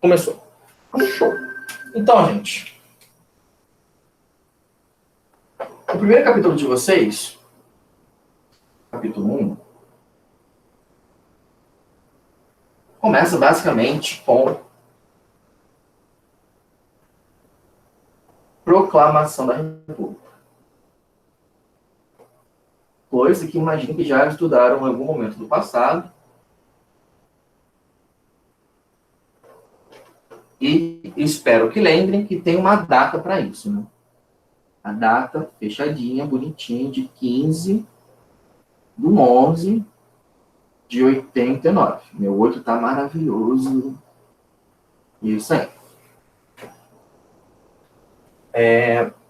Começou. Então, gente, o primeiro capítulo de vocês, capítulo 1, começa basicamente com proclamação da República. Coisa que imagino que já estudaram em algum momento do passado. E espero que lembrem que tem uma data para isso, né? A data fechadinha, bonitinha, de 15/11 de 89. Meu olho tá maravilhoso. Isso aí.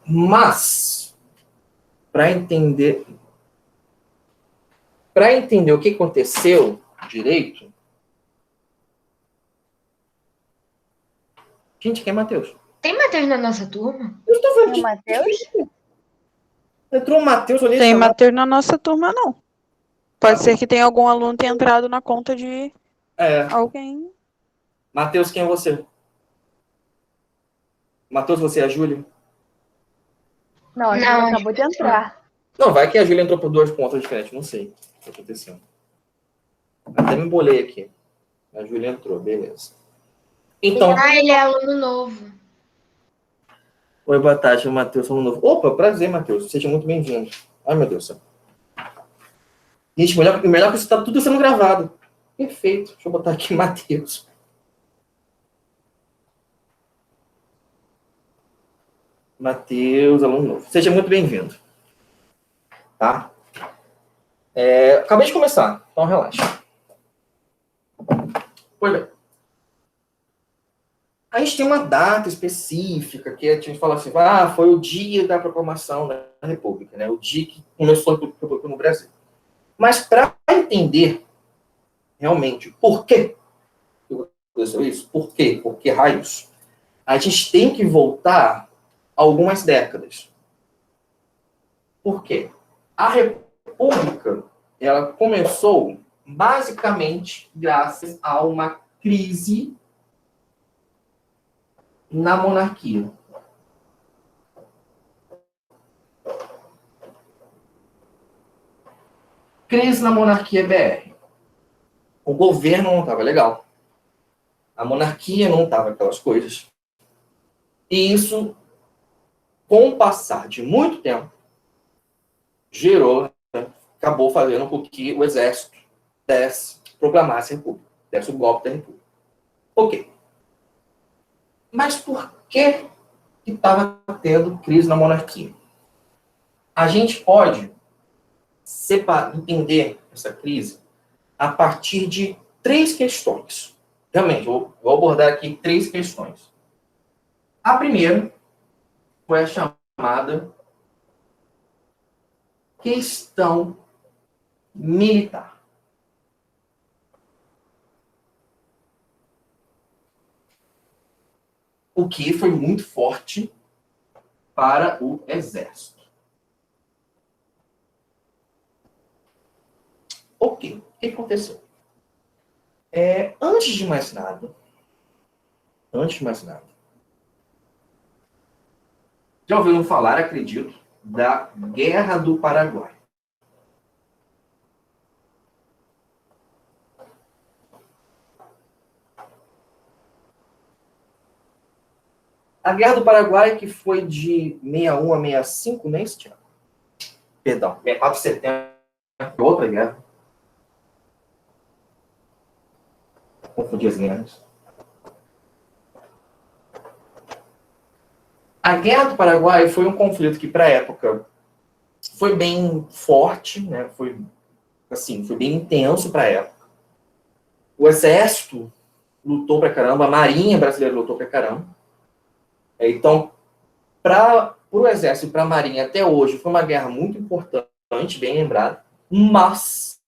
Mas, para entender o que aconteceu direito... Gente, quem é Matheus? Tem Matheus na nossa turma? Eu estou vendo Tem o Matheus? Entrou o Matheus, olhei Tem essa Matheus na nossa turma, não. Pode ser que tenha algum aluno tenha entrado na conta de alguém. Matheus, quem é você? Matheus, você é a Júlia? Não, a gente acabou de entrar. Não, vai que a Júlia entrou por 2 contas diferentes, não sei o que aconteceu. Até me embolei aqui. A Júlia entrou, beleza. Então... ele é aluno novo. Oi, boa tarde, o Matheus, aluno novo. Opa, prazer, Matheus. Seja muito bem-vindo. Ai, meu Deus do céu. Gente, melhor que isso está tudo sendo gravado. Perfeito. Deixa eu botar aqui Matheus. Matheus, aluno novo. Seja muito bem-vindo. Tá? Acabei de começar, então relaxa. Pois bem. A gente tem uma data específica que a gente fala assim, foi o dia da proclamação da República, né? O dia que começou a República no Brasil. Mas para entender realmente por que aconteceu isso, por quê, por que raios, a gente tem que voltar algumas décadas. Por quê? A República, ela começou basicamente graças a uma crise na monarquia. Crise na monarquia BR. O governo não estava legal. A monarquia não estava aquelas coisas. E isso, com o passar de muito tempo, acabou fazendo com que o exército proclamasse a República, desse o golpe da República. Ok. Mas por que estava tendo crise na monarquia? A gente pode entender essa crise a partir de 3 questões. Realmente, vou abordar aqui 3 questões. A primeira foi a chamada questão militar. O que foi muito forte para o exército. Ok, o que aconteceu? Antes de mais nada, já ouviram falar, acredito, da Guerra do Paraguai. A Guerra do Paraguai, que foi de 61 a 65, né, Thiago? Perdão, 4 de setembro, outra guerra. Confundi as guerras. A Guerra do Paraguai foi um conflito que, para a época, foi bem forte, né? Foi bem intenso para a época. O exército lutou pra caramba, a marinha brasileira lutou pra caramba. Então, para o exército e para a marinha até hoje foi uma guerra muito importante, bem lembrada, mas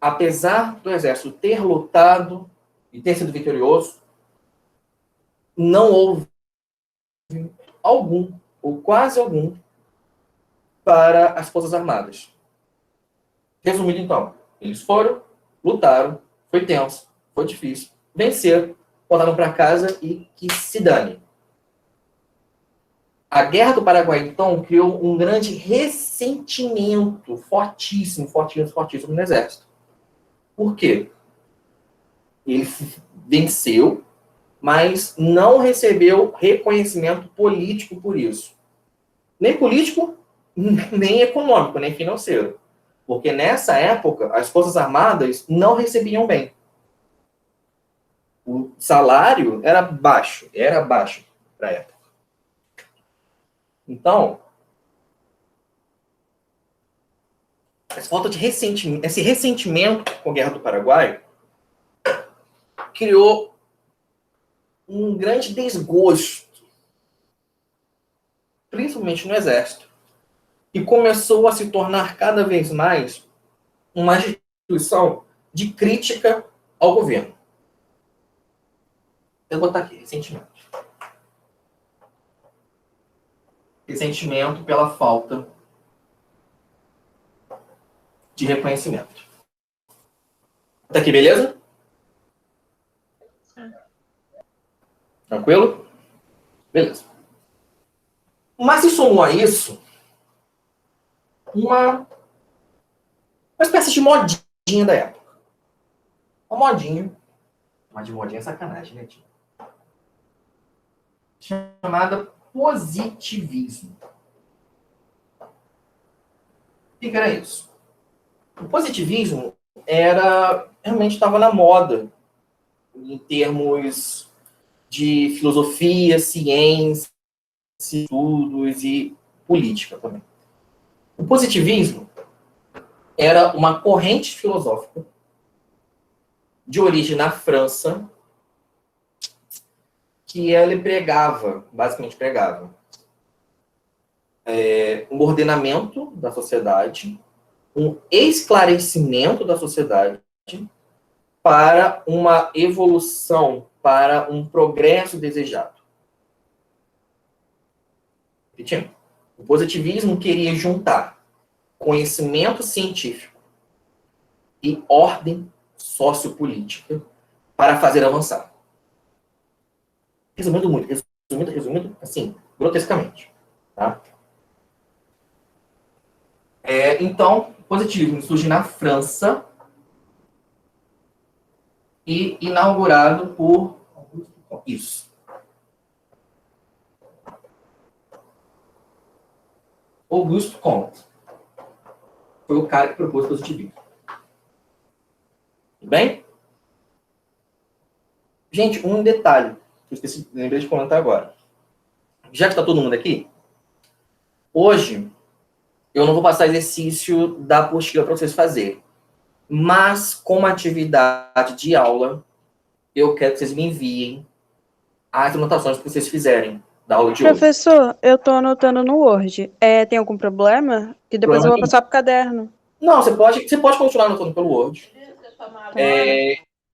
apesar do exército ter lutado e ter sido vitorioso, não houve algum, ou quase algum, para as Forças Armadas. Resumindo, então, eles foram, lutaram, foi tenso, foi difícil, venceram, voltaram para casa e que se dane. A Guerra do Paraguai, então, criou um grande ressentimento fortíssimo no exército. Por quê? Ele venceu, mas não recebeu reconhecimento político por isso. Nem político, nem econômico, nem financeiro. Porque nessa época, as Forças Armadas não recebiam bem. O salário era baixo para a época. Então, essa falta de ressentimento, esse ressentimento com a Guerra do Paraguai criou um grande desgosto, principalmente no Exército, e começou a se tornar cada vez mais uma instituição de crítica ao governo. Eu vou botar aqui, ressentimento. Ressentimento pela falta de reconhecimento. Tá aqui, beleza? Tranquilo? Beleza. Mas se somou a isso uma espécie de modinha da época. Uma modinha. Mas de modinha é sacanagem, né, tio? Chamada positivismo. O que era isso? O positivismo realmente estava na moda em termos de filosofia, ciência, estudos e política também. O positivismo era uma corrente filosófica de origem na França que ele basicamente pregava um ordenamento da sociedade, um esclarecimento da sociedade para uma evolução, para um progresso desejado. Repetindo, o positivismo queria juntar conhecimento científico e ordem sociopolítica para fazer avançar. Resumindo, assim, grotescamente. Tá? Então, o positivismo surge na França e inaugurado por isso. Auguste Comte foi o cara que propôs o positivismo. Tudo bem? Gente, um detalhe que eu lembrei de comentar agora. Já que está todo mundo aqui, hoje eu não vou passar exercício da apostila para vocês fazerem. Mas, como atividade de aula, eu quero que vocês me enviem as anotações que vocês fizerem da aula de hoje. Professor, eu estou anotando no Word. Tem algum problema? Que depois eu vou passar pro caderno. Não, você pode continuar anotando pelo Word.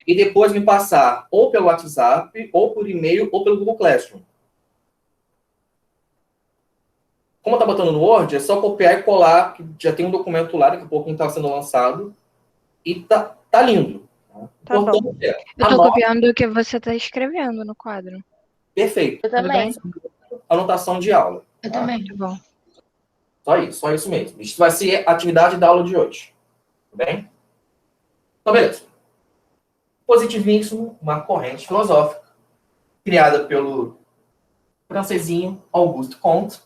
E depois me passar ou pelo WhatsApp, ou por e-mail, ou pelo Google Classroom. Como tá botando no Word, é só copiar e colar, que já tem um documento lá, daqui a pouco está sendo lançado. E tá lindo. Tá bom. Eu tô copiando o que você tá escrevendo no quadro. Perfeito. Eu também. Anotação de aula. Eu também, tá bom. Só isso mesmo. Isso vai ser a atividade da aula de hoje. Tudo bem? Então, beleza. Positivismo, uma corrente filosófica, criada pelo francesinho Auguste Comte,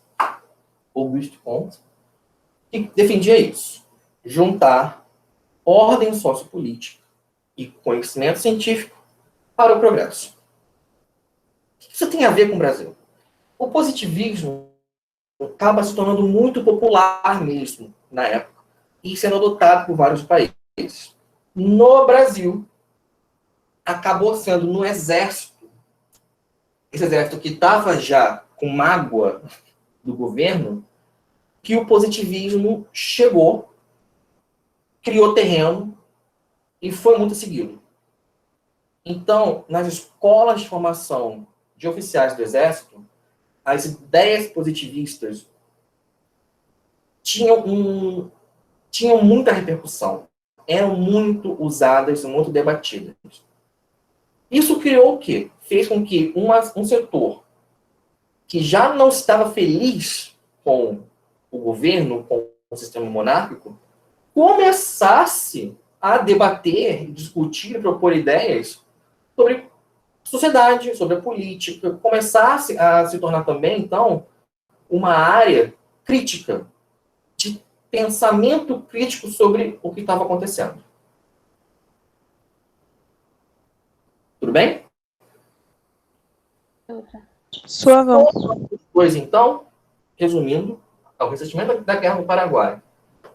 que defendia isso. Juntar ordem sociopolítica e conhecimento científico para o progresso. O que isso tem a ver com o Brasil? O positivismo acaba se tornando muito popular mesmo na época e sendo adotado por vários países. No Brasil, acabou sendo no exército, esse exército que estava já com mágoa do governo, que o positivismo chegou, criou terreno e foi muito seguido. Então, nas escolas de formação de oficiais do Exército, as ideias positivistas tinham muita repercussão, eram muito usadas, muito debatidas. Isso criou o quê? Fez com que um setor que já não estava feliz com o governo, com o sistema monárquico, começasse a debater, discutir, propor ideias sobre sociedade, sobre a política, começasse a se tornar também, então, uma área crítica, de pensamento crítico sobre o que estava acontecendo. Tudo bem? Suavão. Pois então, resumindo, ao ressentimento da Guerra do Paraguai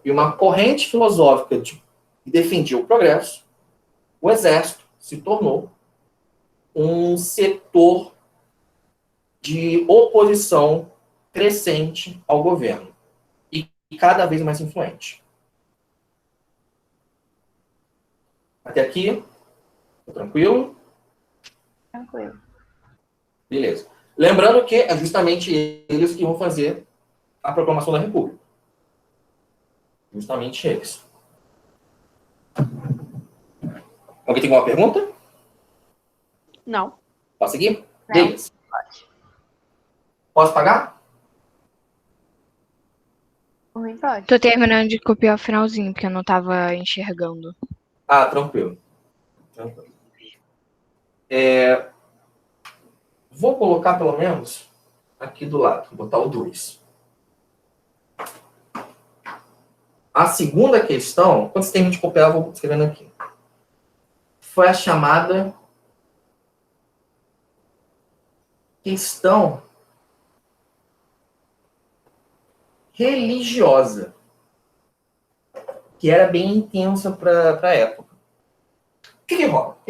e uma corrente filosófica que defendia o progresso, o Exército se tornou um setor de oposição crescente ao governo e cada vez mais influente. Até aqui? Tranquilo? Tranquilo. Beleza. Lembrando que é justamente eles que vão fazer a proclamação da República. Justamente eles. Alguém tem alguma pergunta? Não. Posso seguir? Não. Beleza. Posso pagar? Por mim, pode. Tô terminando de copiar o finalzinho, porque eu não tava enxergando. Ah, tranquilo. Vou colocar pelo menos aqui do lado. Vou botar o 2. A segunda questão, quando você termina de copiar, eu vou escrevendo aqui. Foi a chamada questão religiosa, que era bem intensa para a época. O que rola?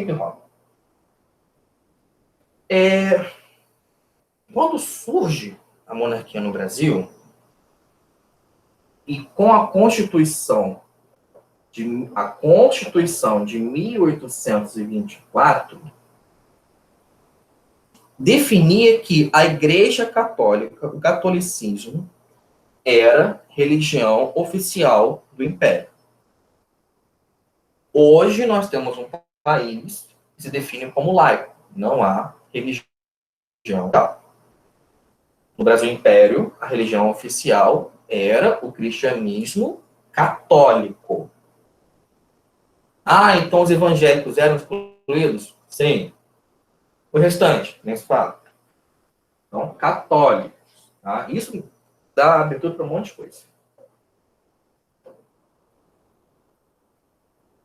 Quando surge a monarquia no Brasil, e com a Constituição de 1824, definia que a Igreja Católica, o catolicismo, era religião oficial do Império. Hoje nós temos um país que se define como laico. Não há religião. No Brasil Império, a religião oficial era o cristianismo católico. Ah, então os evangélicos eram excluídos? Sim. O restante, nem se fala. Então, católicos. Tá? Isso dá abertura para um monte de coisa.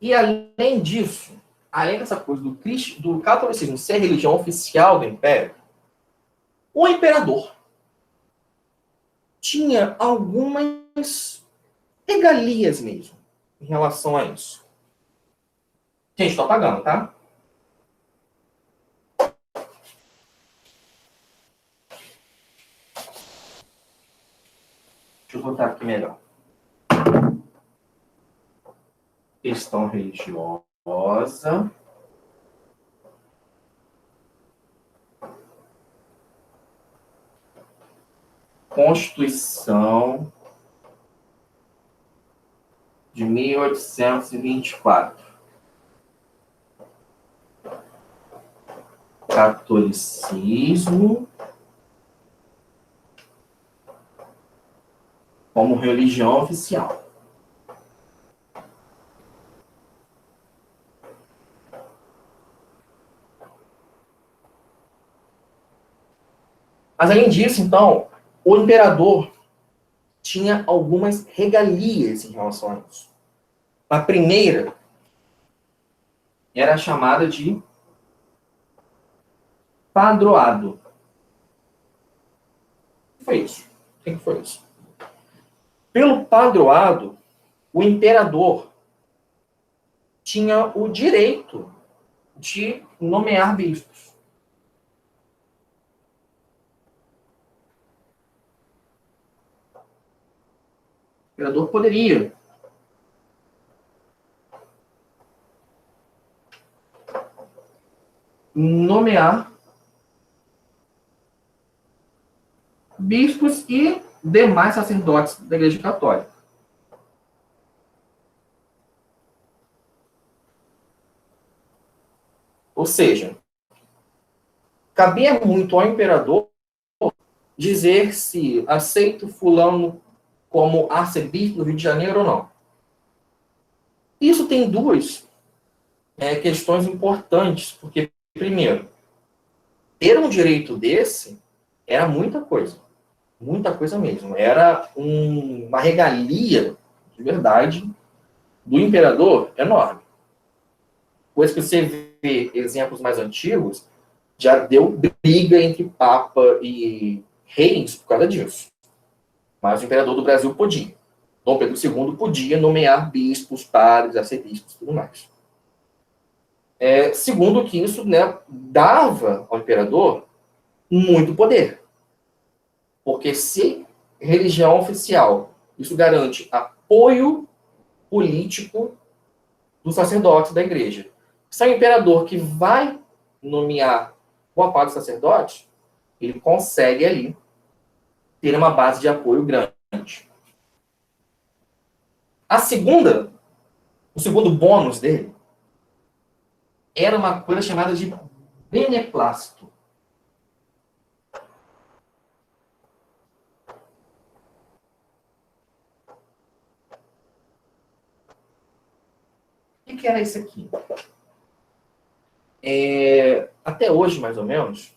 E além disso, além dessa coisa do catolicismo ser a religião oficial do Império, o imperador tinha algumas regalias mesmo em relação a isso. Gente, estou apagando, tá? Deixa eu botar aqui melhor. Questão religiosa. Constituição de 1824. Catolicismo como religião oficial. Mas além disso, então, o imperador tinha algumas regalias em relação a isso. A primeira era chamada de padroado. O que foi isso? O que foi isso? Pelo padroado, o imperador tinha o direito de nomear bispos. O imperador poderia nomear bispos e demais sacerdotes da Igreja Católica. Ou seja, cabia muito ao imperador dizer se aceito fulano como arcebispo do Rio de Janeiro ou não. Isso tem duas questões importantes, porque, primeiro, ter um direito desse era muita coisa mesmo. Era uma regalia, de verdade, do imperador enorme. Coisa que você vê exemplos mais antigos, já deu briga entre papa e reis por causa disso. Mas o imperador do Brasil podia. Dom Pedro II podia nomear bispos, padres, arcebispos e tudo mais. Segundo que isso, né, dava ao imperador muito poder. Porque se religião oficial, isso garante apoio político dos sacerdotes da igreja. Se é o imperador que vai nomear boa parte dos sacerdotes, ele consegue ali ter uma base de apoio grande. O segundo bônus dele era uma coisa chamada de beneplácito. O que era isso aqui? Até hoje, mais ou menos,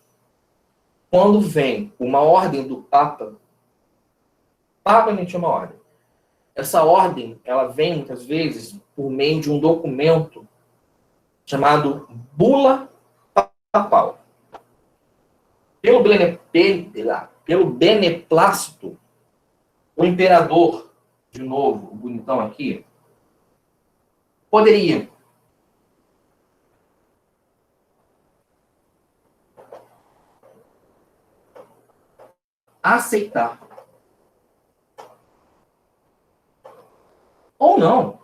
quando vem uma ordem do Papa não tinha uma ordem. Essa ordem, ela vem, muitas vezes, por meio de um documento chamado Bula Papal. Pelo beneplácito, o imperador, de novo, o bonitão aqui, poderia aceitar ou não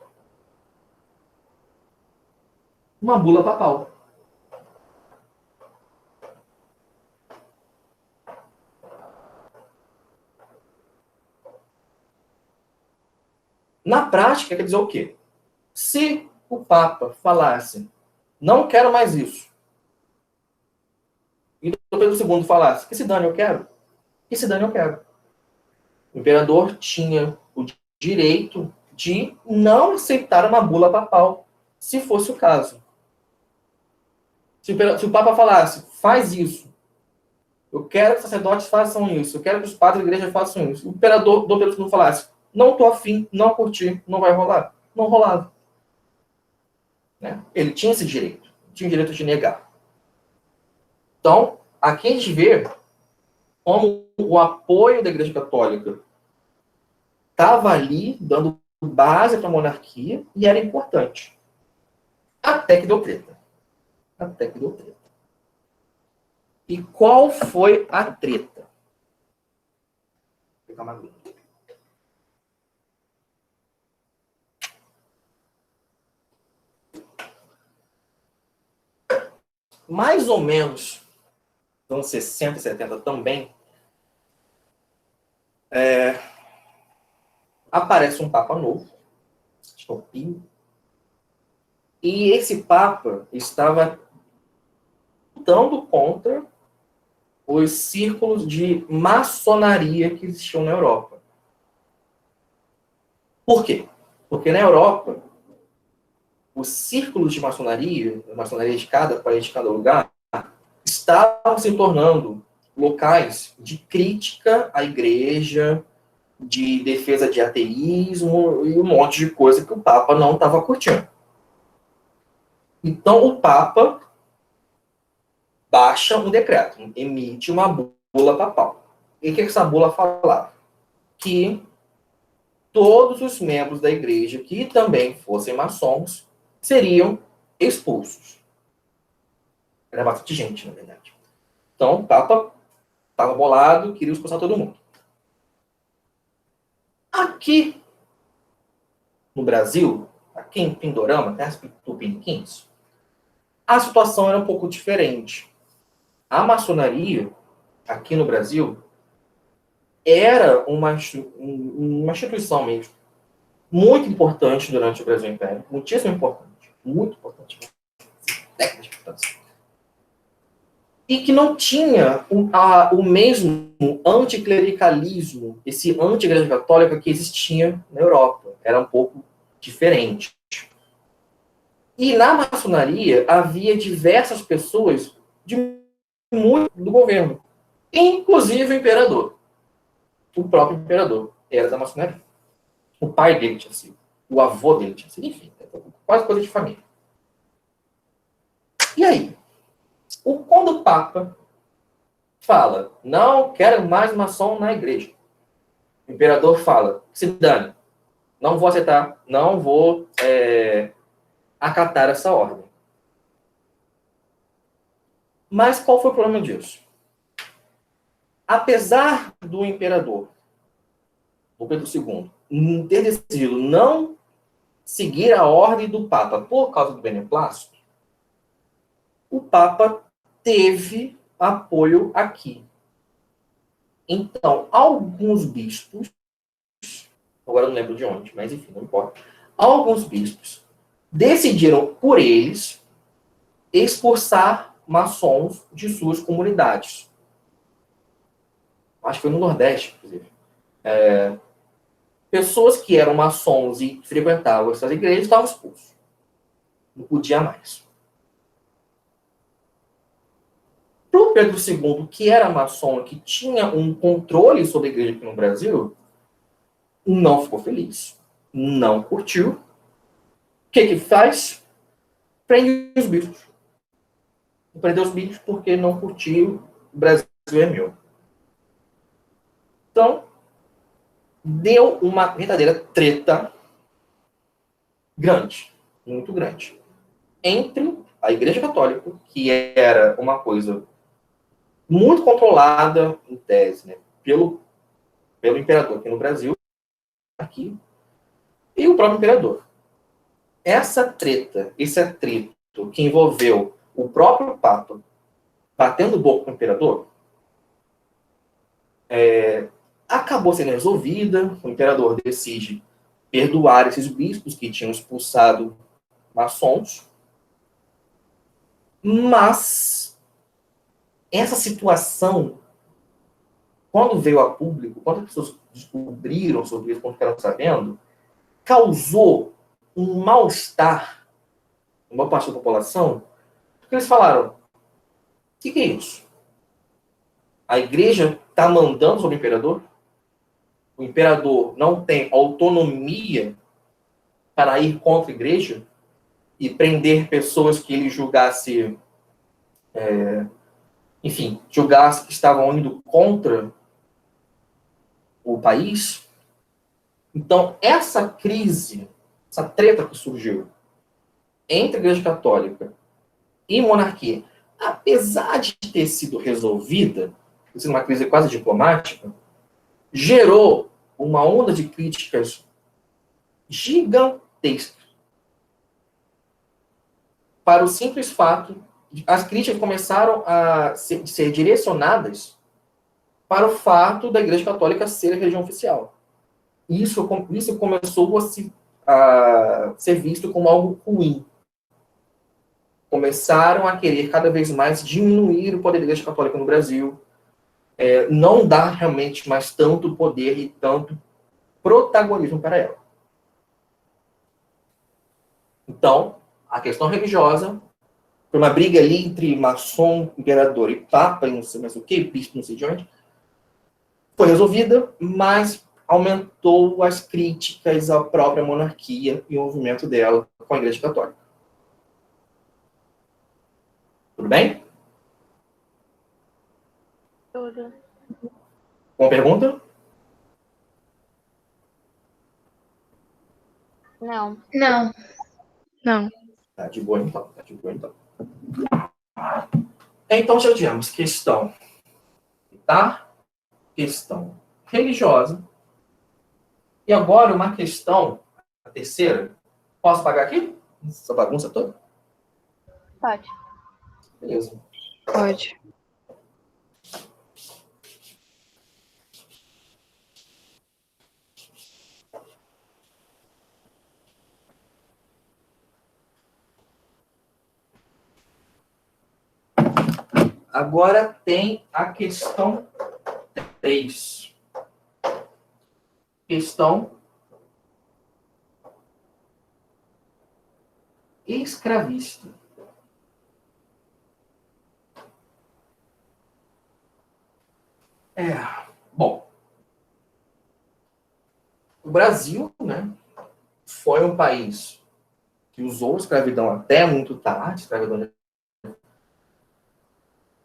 uma bula papal. Na prática, quer dizer o quê? Se o Papa falasse, não quero mais isso, e Dom Pedro II falasse, que se dane eu quero, que se dane eu quero. O imperador tinha o direito de não aceitar uma bula papal, se fosse o caso. Se o Papa falasse, faz isso, eu quero que os sacerdotes façam isso, eu quero que os padres da igreja façam isso, o imperador Dom Pedro II falasse, não estou afim, não curti, não vai rolar, não rolava. Né? Ele tinha esse direito, tinha o direito de negar. Então, aqui a gente vê como o apoio da Igreja Católica estava ali, dando base para a monarquia, e era importante. Até que deu treta. E qual foi a treta? Vou pegar uma aguinha. Mais ou menos, nos anos 60 e 70 também, aparece um Papa novo, acho que é o Pio, e esse Papa estava lutando contra os círculos de maçonaria que existiam na Europa. Por quê? Porque na Europa, os círculos de maçonaria, a maçonaria de cada país, de cada lugar, estavam se tornando locais de crítica à igreja, de defesa de ateísmo e um monte de coisa que o Papa não estava curtindo. Então, o Papa baixa um decreto, emite uma bula papal. E o que essa bula falava? Que todos os membros da igreja que também fossem maçons seriam expulsos. Era bastante gente, na verdade. Então, o Papa estava bolado, queria expulsar todo mundo. Aqui no Brasil, aqui em Pindorama, terras tupiniquins, a situação era um pouco diferente. A maçonaria, aqui no Brasil, era uma instituição mesmo muito importante durante o Brasil Império. Muitíssimo importante. Muito importante. Décadas de importância. e que não tinha o mesmo anticlericalismo, esse anti-igreja católica que existia na Europa. Era um pouco diferente. E na maçonaria havia diversas pessoas de muito do governo, inclusive o imperador. O próprio imperador era da maçonaria. O pai dele tinha sido, o avô dele tinha sido, enfim, quase coisa de família. E aí? Quando o Papa fala, não quero mais maçom na igreja, o imperador fala, se dane, não vou aceitar, não vou acatar essa ordem. Mas qual foi o problema disso? Apesar do imperador, o Pedro II, ter decidido não seguir a ordem do Papa por causa do beneplácito, o Papa teve apoio aqui. Então, alguns bispos, agora eu não lembro de onde, mas enfim, não importa, alguns bispos decidiram, por eles, expulsar maçons de suas comunidades. Acho que foi no Nordeste, inclusive. Pessoas que eram maçons e frequentavam essas igrejas estavam expulsos. Não podia mais. Para o Pedro II, que era maçom, que tinha um controle sobre a igreja aqui no Brasil, não ficou feliz. Não curtiu. O que faz? Prende os bispos. Prendeu os bispos porque não curtiu o Brasil é meu. Então, deu uma verdadeira treta grande, muito grande, entre a Igreja Católica, que era uma coisa muito controlada, em tese, né, pelo imperador aqui no Brasil, aqui, e o próprio imperador. Essa treta, esse atrito que envolveu o próprio Papa batendo boca com o imperador, acabou sendo resolvida. O imperador decide perdoar esses bispos que tinham expulsado maçons, mas essa situação, quando veio a público, quando as pessoas descobriram sobre isso, quando ficaram sabendo, causou um mal-estar em uma parte da população, porque eles falaram, o que é isso? A igreja está mandando sobre o imperador? O imperador não tem autonomia para ir contra a igreja e prender pessoas que ele julgasse, julgasse que estavam indo contra o país? Então, essa crise, essa treta que surgiu entre a Igreja Católica e monarquia, apesar de ter sido resolvida, ter sido uma crise quase diplomática, gerou uma onda de críticas gigantesca. Para o simples fato, as críticas começaram a ser direcionadas para o fato da Igreja Católica ser a religião oficial. Isso começou a ser visto como algo ruim. Começaram a querer cada vez mais diminuir o poder da Igreja Católica no Brasil, não dar realmente mais tanto poder e tanto protagonismo para ela. Então, a questão religiosa foi uma briga ali entre maçom, imperador e papa, e não sei mais o que, bispo, não sei de onde. Foi resolvida, mas aumentou as críticas à própria monarquia e o movimento dela com a Igreja Católica. Tudo bem? Tudo. Uma pergunta? Não. Não. Não. Tá de boa então. Então já tivemos questão, tá? Questão religiosa. E agora uma questão, a terceira. Posso pagar aqui? Essa bagunça toda? Pode. Beleza. Pode. Agora tem a questão 3. Questão escravista. Bom, o Brasil, né, foi um país que usou a escravidão até muito tarde,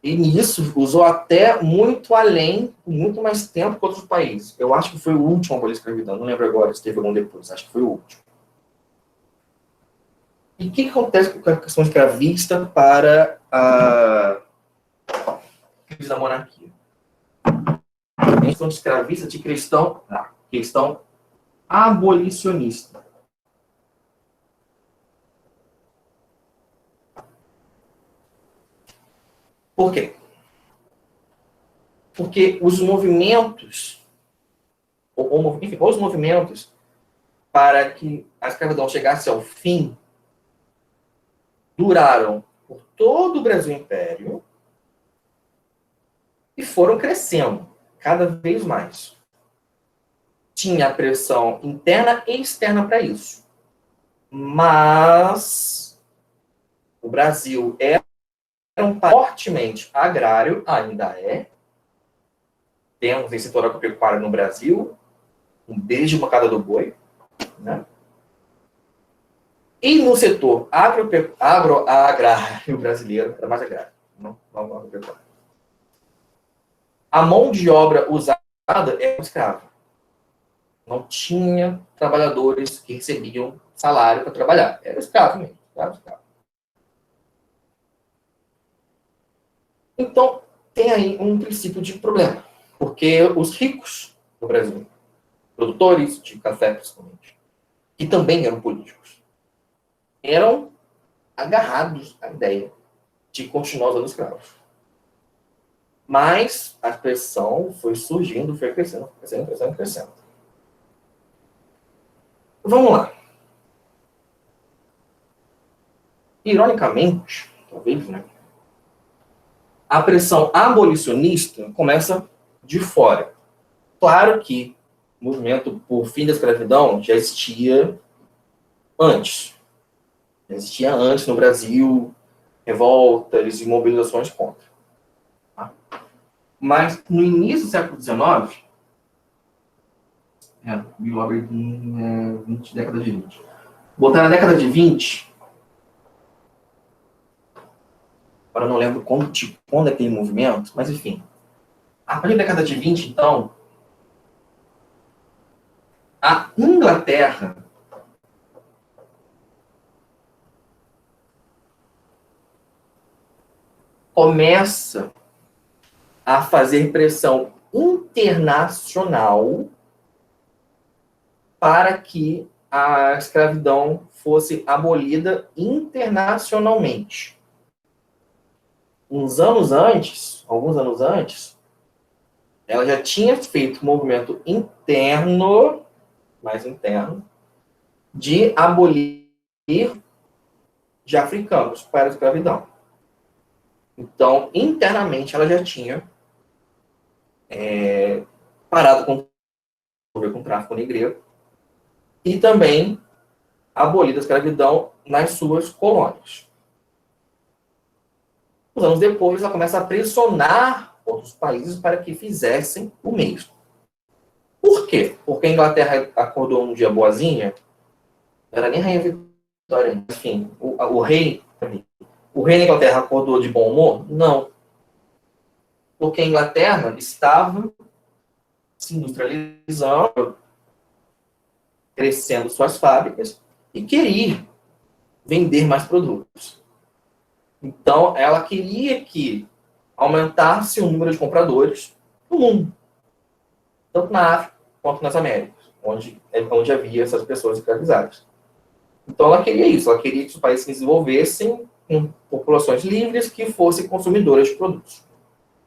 e nisso usou até muito além, muito mais tempo que outros países. Eu acho que foi o último a abolir a escravidão, não lembro agora se teve algum depois, acho que foi o último. E o que acontece com a questão escravista para a crise da monarquia? A questão de escravista de questão abolicionista. Por quê? Porque os movimentos, enfim, os movimentos para que a escravidão chegasse ao fim duraram por todo o Brasil Império e foram crescendo cada vez mais. Tinha a pressão interna e externa para isso. Mas o Brasil era um país fortemente agrário, ainda é. Temos em setor agropecuário no Brasil, desde uma cada do boi, né? E no setor agrário brasileiro, era mais agrário, não agropecuário. A mão de obra usada era escrava. Não tinha trabalhadores que recebiam salário para trabalhar. Era escravo mesmo. Escravo. Então, tem aí um princípio de problema. Porque os ricos no Brasil, produtores de café, principalmente, que também eram políticos, eram agarrados à ideia de continuar usando escravos. Mas a pressão foi surgindo, foi crescendo. Vamos lá. Ironicamente, talvez, né? A pressão abolicionista começa de fora. Claro que o movimento por fim da escravidão já existia antes. Já existia antes no Brasil, revoltas e mobilizações contra. Tá? Mas no início do século XIX, década de 20. Botar na década de 20, agora eu não lembro quando é aquele movimento, mas enfim. A partir da década de 20, então, a Inglaterra começa a fazer pressão internacional para que a escravidão fosse abolida internacionalmente. Alguns anos antes, ela já tinha feito um movimento interno, mais interno, de abolir de africanos para a escravidão. Então, internamente, ela já tinha parado com o tráfico negreiro e também abolido a escravidão nas suas colônias. Uns anos depois, ela começa a pressionar outros países para que fizessem o mesmo. Por quê? Porque a Inglaterra acordou um dia boazinha, não era nem a Rainha Vitória, enfim, o rei da Inglaterra acordou de bom humor? Não. Porque a Inglaterra estava se industrializando, crescendo suas fábricas e queria vender mais produtos. Então, ela queria que aumentasse o número de compradores no mundo, tanto na África quanto nas Américas, onde havia essas pessoas escravizadas. Então, ela queria isso, ela queria que os países se desenvolvessem com populações livres que fossem consumidoras de produtos.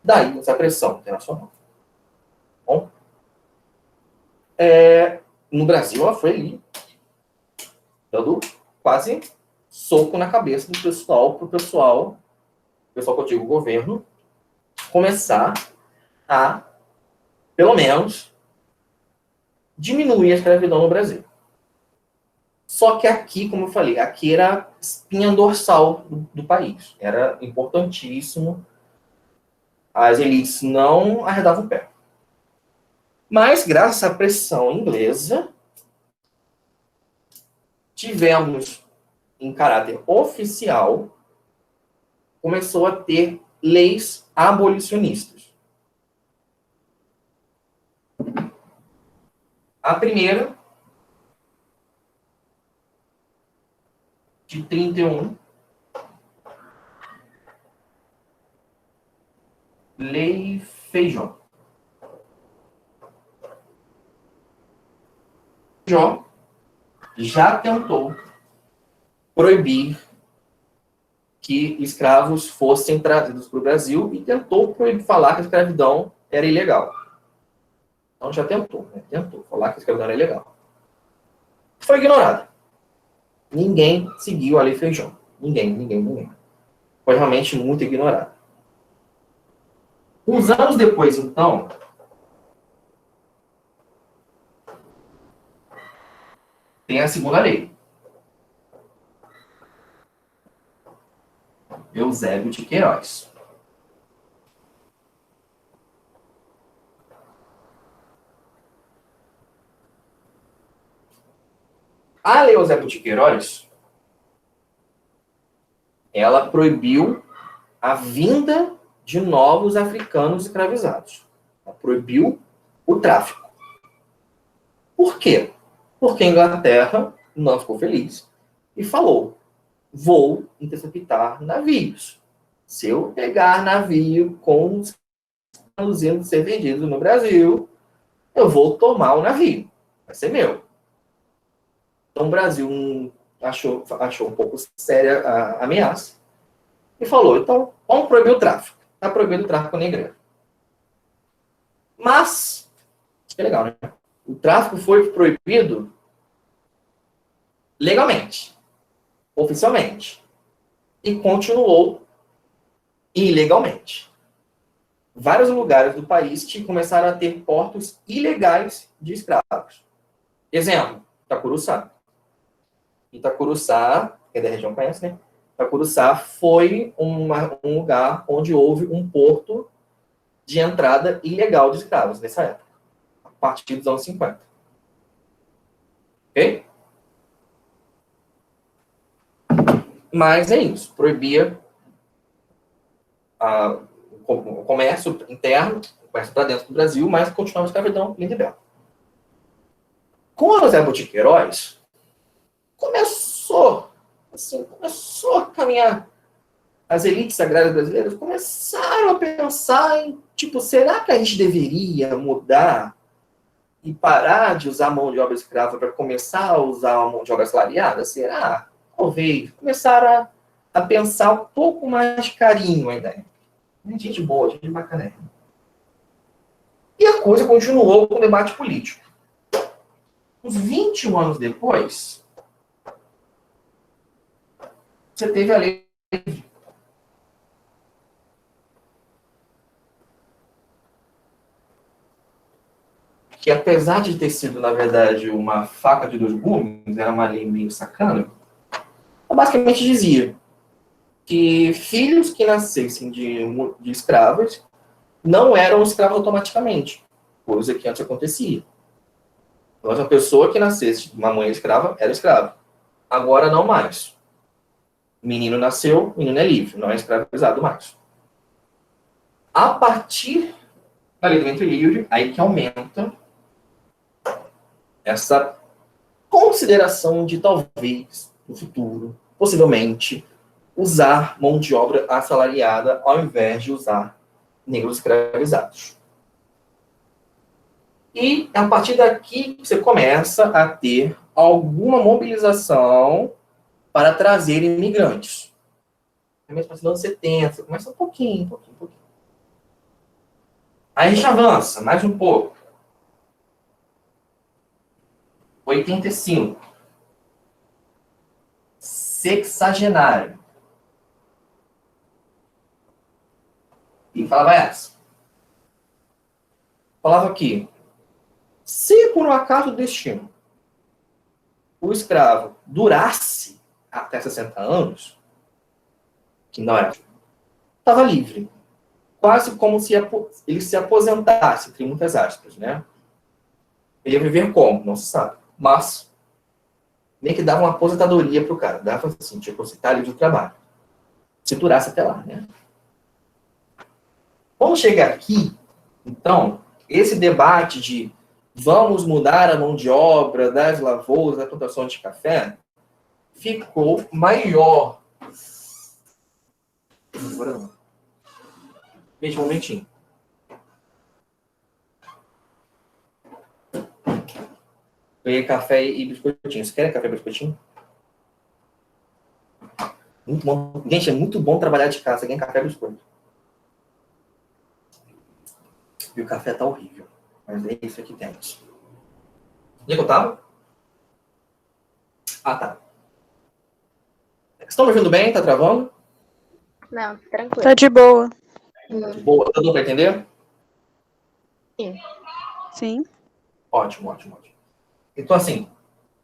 Daí, essa pressão internacional. Bom, no Brasil, ela foi ali, dando quase soco na cabeça do pessoal, que eu digo, o governo, começar a, pelo menos, diminuir a escravidão no Brasil. Só que aqui, como eu falei, aqui era a espinha dorsal do país. Era importantíssimo. As elites não arredavam o pé. Mas, graças à pressão inglesa, tivemos, em caráter oficial, começou a ter leis abolicionistas. A primeira, de 31, Lei Feijó. Feijó já tentou proibir que escravos fossem trazidos para o Brasil e tentou falar que a escravidão era ilegal. Então já tentou, né? Tentou falar que a escravidão era ilegal. Foi ignorado. Ninguém seguiu a Lei Feijó. Ninguém. Foi realmente muito ignorado. Uns anos depois, então, tem a segunda lei. Eusébio de Queiroz. A Lei Eusébio de Queiroz, ela proibiu a vinda de novos africanos escravizados. Ela proibiu o tráfico. Por quê? Porque a Inglaterra não ficou feliz e falou: vou interceptar navios. Se eu pegar navio com os indo ser vendidos no Brasil, eu vou tomar o navio. Vai ser meu. Então o Brasil achou um pouco séria a ameaça e falou: então, vamos proibir o tráfico. Está proibido o tráfico negreiro. Mas, isso é legal, né? O tráfico foi proibido legalmente, oficialmente, e continuou ilegalmente. Vários lugares do país que começaram a ter portos ilegais de escravos. Exemplo, Itacuruçá. Itacuruçá, que é da região conhece, né? Itacuruçá foi um lugar onde houve um porto de entrada ilegal de escravos nessa época, a partir dos anos 50. Ok? Mas é isso, proibia o comércio interno, o comércio para dentro do Brasil, mas continuava a escravidão linda e bela. Com o Eusébio de Queiroz, começou a caminhar. As elites agrárias brasileiras começaram a pensar em, tipo, será que a gente deveria mudar e parar de usar a mão de obra escrava para começar a usar a mão de obra assalariada? Será? Talvez. Começaram a pensar um pouco mais de carinho ainda. Gente boa, gente bacana. E a coisa continuou com o debate político. Uns 21 anos depois, você teve a lei que, apesar de ter sido, na verdade, uma faca de dois gumes, era uma lei meio sacana, basicamente dizia que filhos que nascessem de escravos não eram escravos automaticamente, coisa que antes acontecia. Então, uma pessoa que nascesse de uma mãe escrava era escrava. Agora não mais. O menino nasceu, o menino é livre, não é escravizado mais. A partir da lei do ventre livre, aí que aumenta essa consideração de talvez, no futuro, possivelmente, usar mão de obra assalariada ao invés de usar negros escravizados. E a partir daqui você começa a ter alguma mobilização para trazer imigrantes. Começa nos anos 70, começa um pouquinho. Aí a gente avança mais um pouco. 85. Sexagenário. E falava essa. Falava que, se por um acaso do destino o escravo durasse até 60 anos, que não era, estava livre. Quase como se ele se aposentasse, entre muitas aspas, né? Ele ia viver como? Não se sabe. Mas, nem que dava uma aposentadoria para o cara. Dava assim, tipo, você está livre do trabalho. Se durasse até lá, né? Vamos chegar aqui, então, esse debate de vamos mudar a mão de obra das lavouras, da plantação de café, ficou maior. Agora não. Mesmo momentinho. Peguei café e biscoitinho. Você quer café e biscoitinho? Muito bom. Gente, é muito bom trabalhar de casa. Ganha café e biscoito. E o café tá horrível. Mas é isso que temos. Onde é que eu tava? Ah, tá. Estão me ouvindo bem? Tá travando? Não, tranquilo. Tá de boa. Boa. Tá dando pra entender? Sim. Sim. Ótimo, ótimo, ótimo. Então, assim,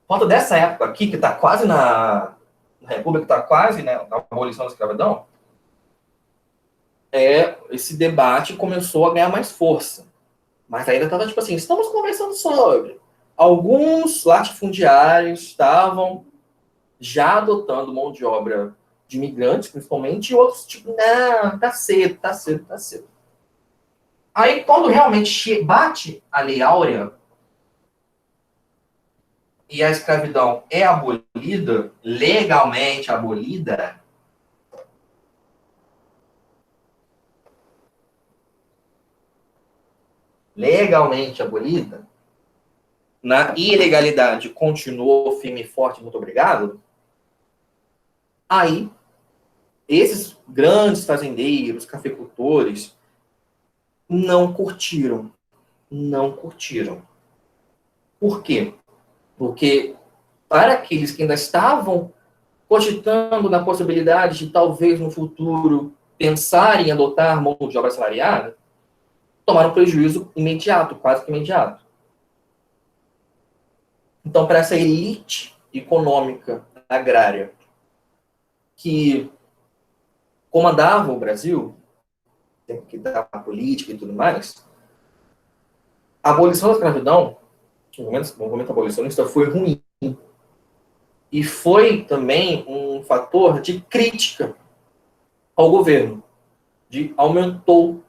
quanto dessa época aqui, que está quase na República, está quase, né, na abolição da escravidão, esse debate começou a ganhar mais força. Mas ainda estava, tipo assim, estamos conversando sobre. Alguns latifundiários estavam já adotando mão de obra de imigrantes, principalmente, e outros, tipo, não, tá cedo, tá cedo, tá cedo. Aí, quando realmente bate a Lei Áurea, e a escravidão é abolida, legalmente abolida, na ilegalidade continuou firme e forte, muito obrigado, aí esses grandes fazendeiros, cafeicultores, não curtiram. Não curtiram. Por quê? Porque para aqueles que ainda estavam cogitando na possibilidade de talvez no futuro pensarem em adotar mão de obra assalariada, tomaram prejuízo imediato, quase que imediato. Então, para essa elite econômica agrária que comandava o Brasil, que dava a política e tudo mais, a abolição da escravidão, o movimento abolicionista, foi ruim. E foi também um fator de crítica ao governo, aumentou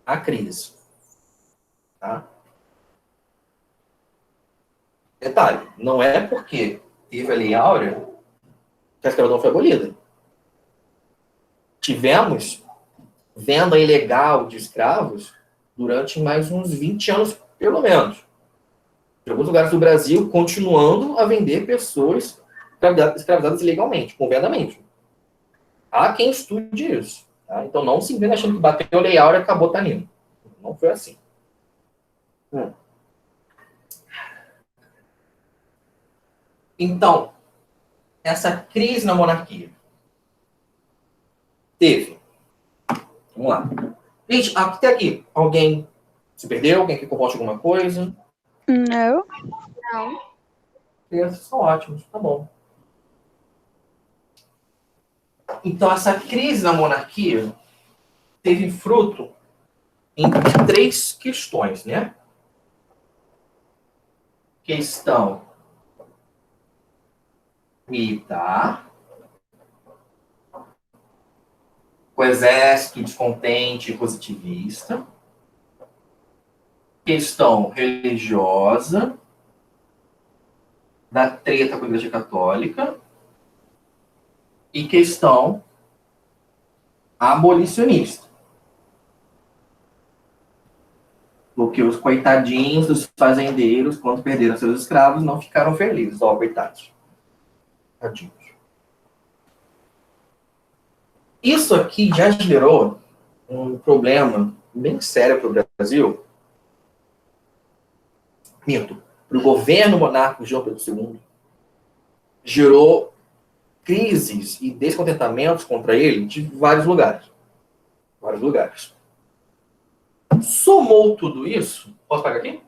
a crise. Tá? Detalhe, não é porque teve a Lei Áurea que a escravidão foi abolida. Tivemos venda ilegal de escravos durante mais uns 20 anos, pelo menos. Em alguns lugares do Brasil, continuando a vender pessoas escravizadas ilegalmente, com venda mesmo. Há quem estude isso. Tá? Então, não se engane achando que bateu a Lei Áurea e acabou tanindo. Não foi assim. Então, essa crise na monarquia teve. Vamos lá. Gente, até aqui, alguém se perdeu? Alguém que composte alguma coisa? Não. Não. Crianças são ótimos, tá bom. Então, essa crise na monarquia teve fruto em 3 questões, né? Questão militar, o exército descontente e positivista, questão religiosa, da treta com a Igreja Católica, e questão abolicionista. Porque os coitadinhos dos fazendeiros, quando perderam seus escravos, não ficaram felizes. Ó, coitados. Tadinhos. Isso aqui já gerou um problema bem sério para o Brasil. Minto. Para o governo monárquico João Pedro II. Gerou crises e descontentamentos contra ele de vários lugares. Vários lugares. Somou tudo isso. Posso pagar aqui?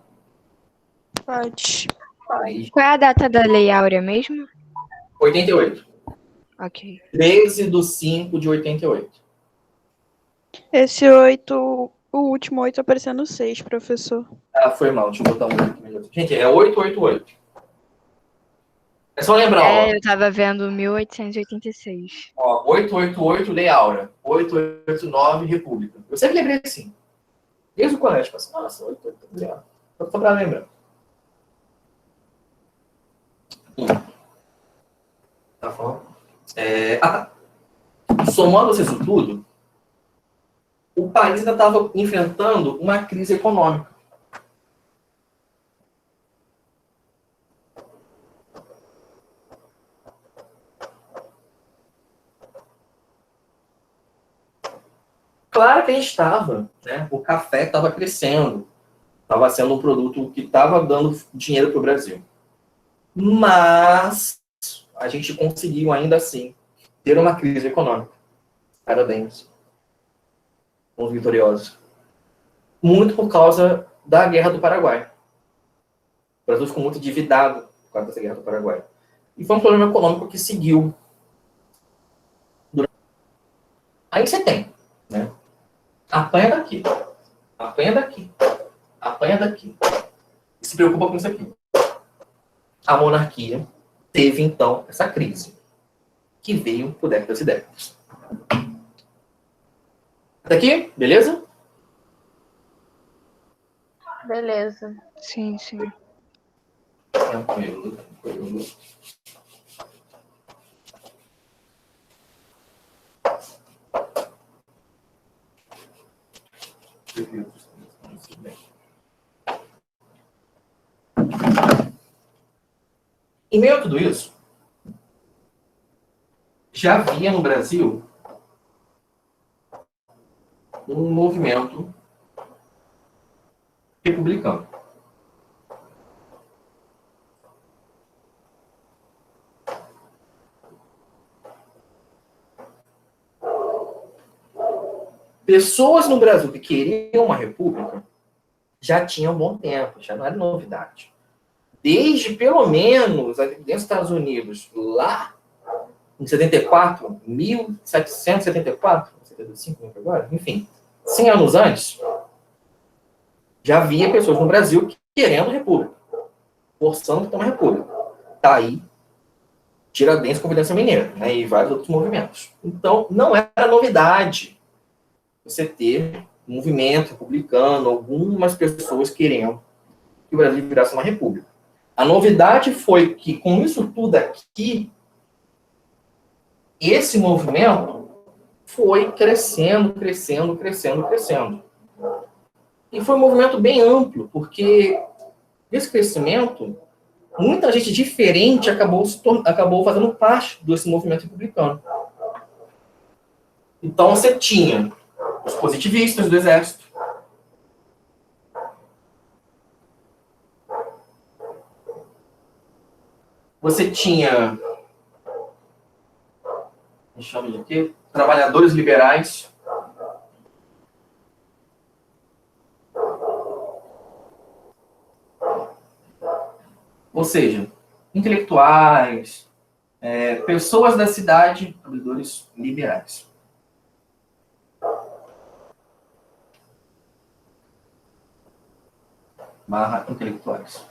Pode. Aí, Qual é a data da Lei Áurea mesmo? 88. Ok. 13/5/88. Esse 8, o último 8 aparecendo 6, professor. Ah, foi mal. Deixa eu botar um aqui melhor. Gente, é 888. É só lembrar, ó. Eu tava vendo 1886. Ó, 888, Lei Áurea. 889, República. Eu sempre lembrei assim. Desde o colégio. Assim, nossa, 888, Lei Áurea. Só pra lembrar. Tá falando? Somando isso tudo, o país ainda estava enfrentando uma crise econômica. Claro que a gente estava, né? O café estava crescendo, estava sendo um produto que estava dando dinheiro para o Brasil. Mas a gente conseguiu ainda assim ter uma crise econômica. Parabéns. Os vitoriosos. Muito por causa da Guerra do Paraguai. O Brasil ficou muito endividado por causa dessa Guerra do Paraguai. E foi um problema econômico que seguiu. Aí você tem, né? Apanha daqui, apanha daqui, apanha daqui. E se preocupa com isso aqui. A monarquia teve, então, essa crise, que veio por décadas e décadas. Até aqui, beleza? Beleza. Sim, sim. Tranquilo, tranquilo. Em meio a tudo isso, já havia no Brasil um movimento republicano. Pessoas no Brasil que queriam uma república já tinham um bom tempo, já não era novidade. Desde, pelo menos, dentro dos Estados Unidos, lá em 74, 1774, 75 agora, enfim, 100 anos antes, já havia pessoas no Brasil querendo república, forçando para ter uma república. Tá aí Tiradentes, Conferência Mineira, né, e vários outros movimentos. Então, não era novidade você ter um movimento republicano, algumas pessoas querendo que o Brasil virasse uma república. A novidade foi que, com isso tudo aqui, esse movimento foi crescendo, crescendo, crescendo, crescendo. E foi um movimento bem amplo, porque esse crescimento, muita gente diferente acabou fazendo parte desse movimento republicano. Então, você tinha os positivistas do Exército, você tinha, chama de quê? Trabalhadores liberais, ou seja, intelectuais, pessoas da cidade, trabalhadores liberais. / intelectuais.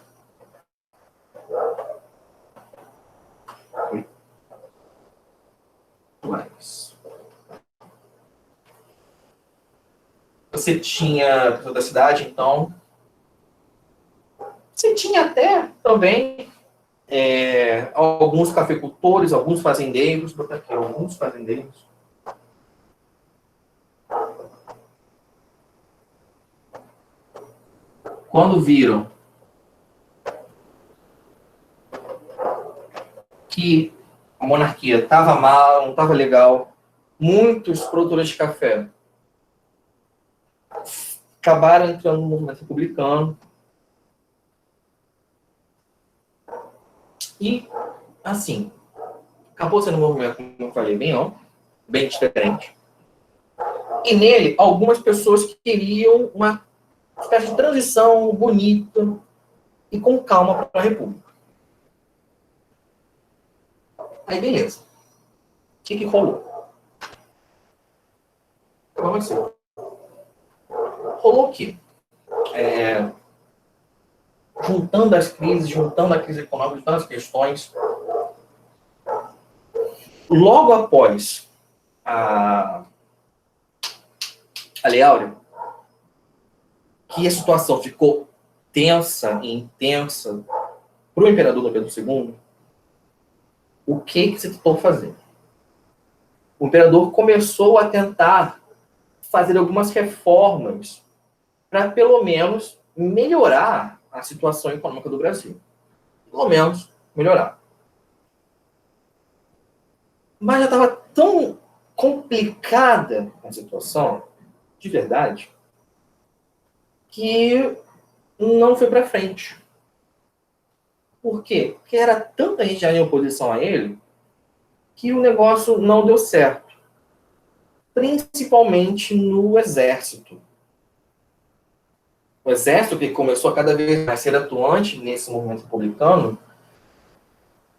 Você tinha pessoas da cidade, então. Você tinha até também alguns cafeicultores, alguns fazendeiros, vou botar aqui, alguns fazendeiros. Quando viram que a monarquia estava mal, não estava legal, muitos produtores de café acabaram entrando no movimento republicano. E, assim, acabou sendo um movimento, como eu falei, bem amplo, bem diferente. E nele, algumas pessoas que queriam uma uma espécie de transição bonita e com calma para a República. Aí, beleza. O que rolou? Vamos ver. Rolou o quê? Juntando as crises, juntando a crise econômica, juntando as questões. Logo após a Lei Áurea, que a situação ficou tensa e intensa para o imperador Dom Pedro II, o que se tentou fazer? O imperador começou a tentar fazer algumas reformas para, pelo menos, melhorar a situação econômica do Brasil. Pelo menos, melhorar. Mas já estava tão complicada a situação, de verdade, que não foi para frente. Por quê? Porque era tanta gente já em oposição a ele que o negócio não deu certo. Principalmente no exército. O exército, que começou a cada vez mais ser atuante nesse movimento republicano,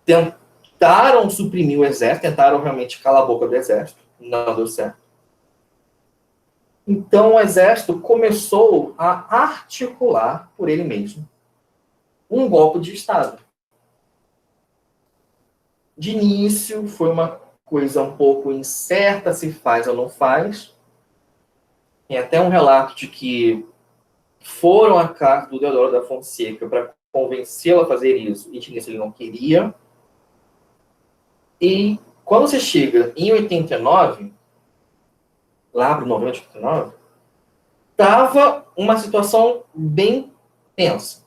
tentaram suprimir o exército, tentaram realmente calar a boca do exército. Não deu certo. Então o exército começou a articular por ele mesmo um golpe de Estado. De início, foi uma coisa um pouco incerta, se faz ou não faz. Tem até um relato de que foram à casa do Deodoro da Fonseca para convencê-lo a fazer isso, e de início ele não queria. E quando você chega em 89, lá para o novembro de 89, estava uma situação bem tensa.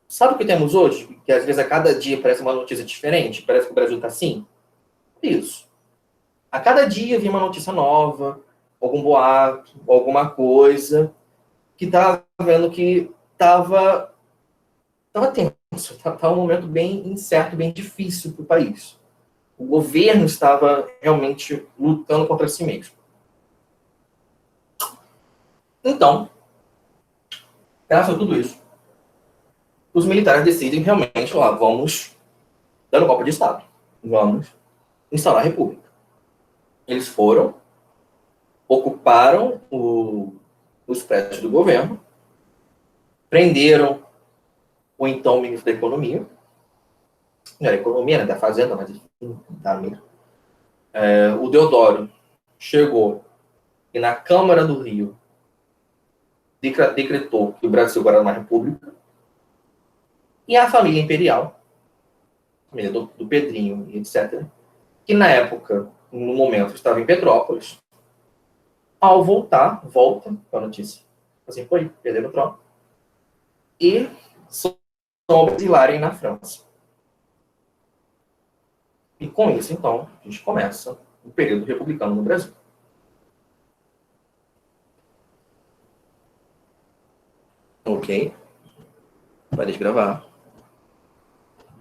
Sabe o que temos hoje? Que às vezes a cada dia parece uma notícia diferente, parece que o Brasil está assim? Isso. A cada dia vinha uma notícia nova, algum boato, alguma coisa, que estava vendo que estava tenso, estava um momento bem incerto, bem difícil para o país. O governo estava realmente lutando contra si mesmo. Então, graças a tudo isso, os militares decidem realmente, vamos dar um golpe de Estado. Vamos instaurar a República. Eles foram, ocuparam os prédios do governo, prenderam o então ministro da Economia, não era Economia, né, da Fazenda, mas enfim, da mesmo. O Deodoro chegou e na Câmara do Rio decretou que o Brasil agora era uma república, e a família imperial, a família do Pedrinho e etc., que na época, no momento, estava em Petrópolis, ao volta com a notícia, assim, perderam o trono, e são exilarem na França. E com isso, então, a gente começa o período republicano no Brasil. Ok? Vai desgravar.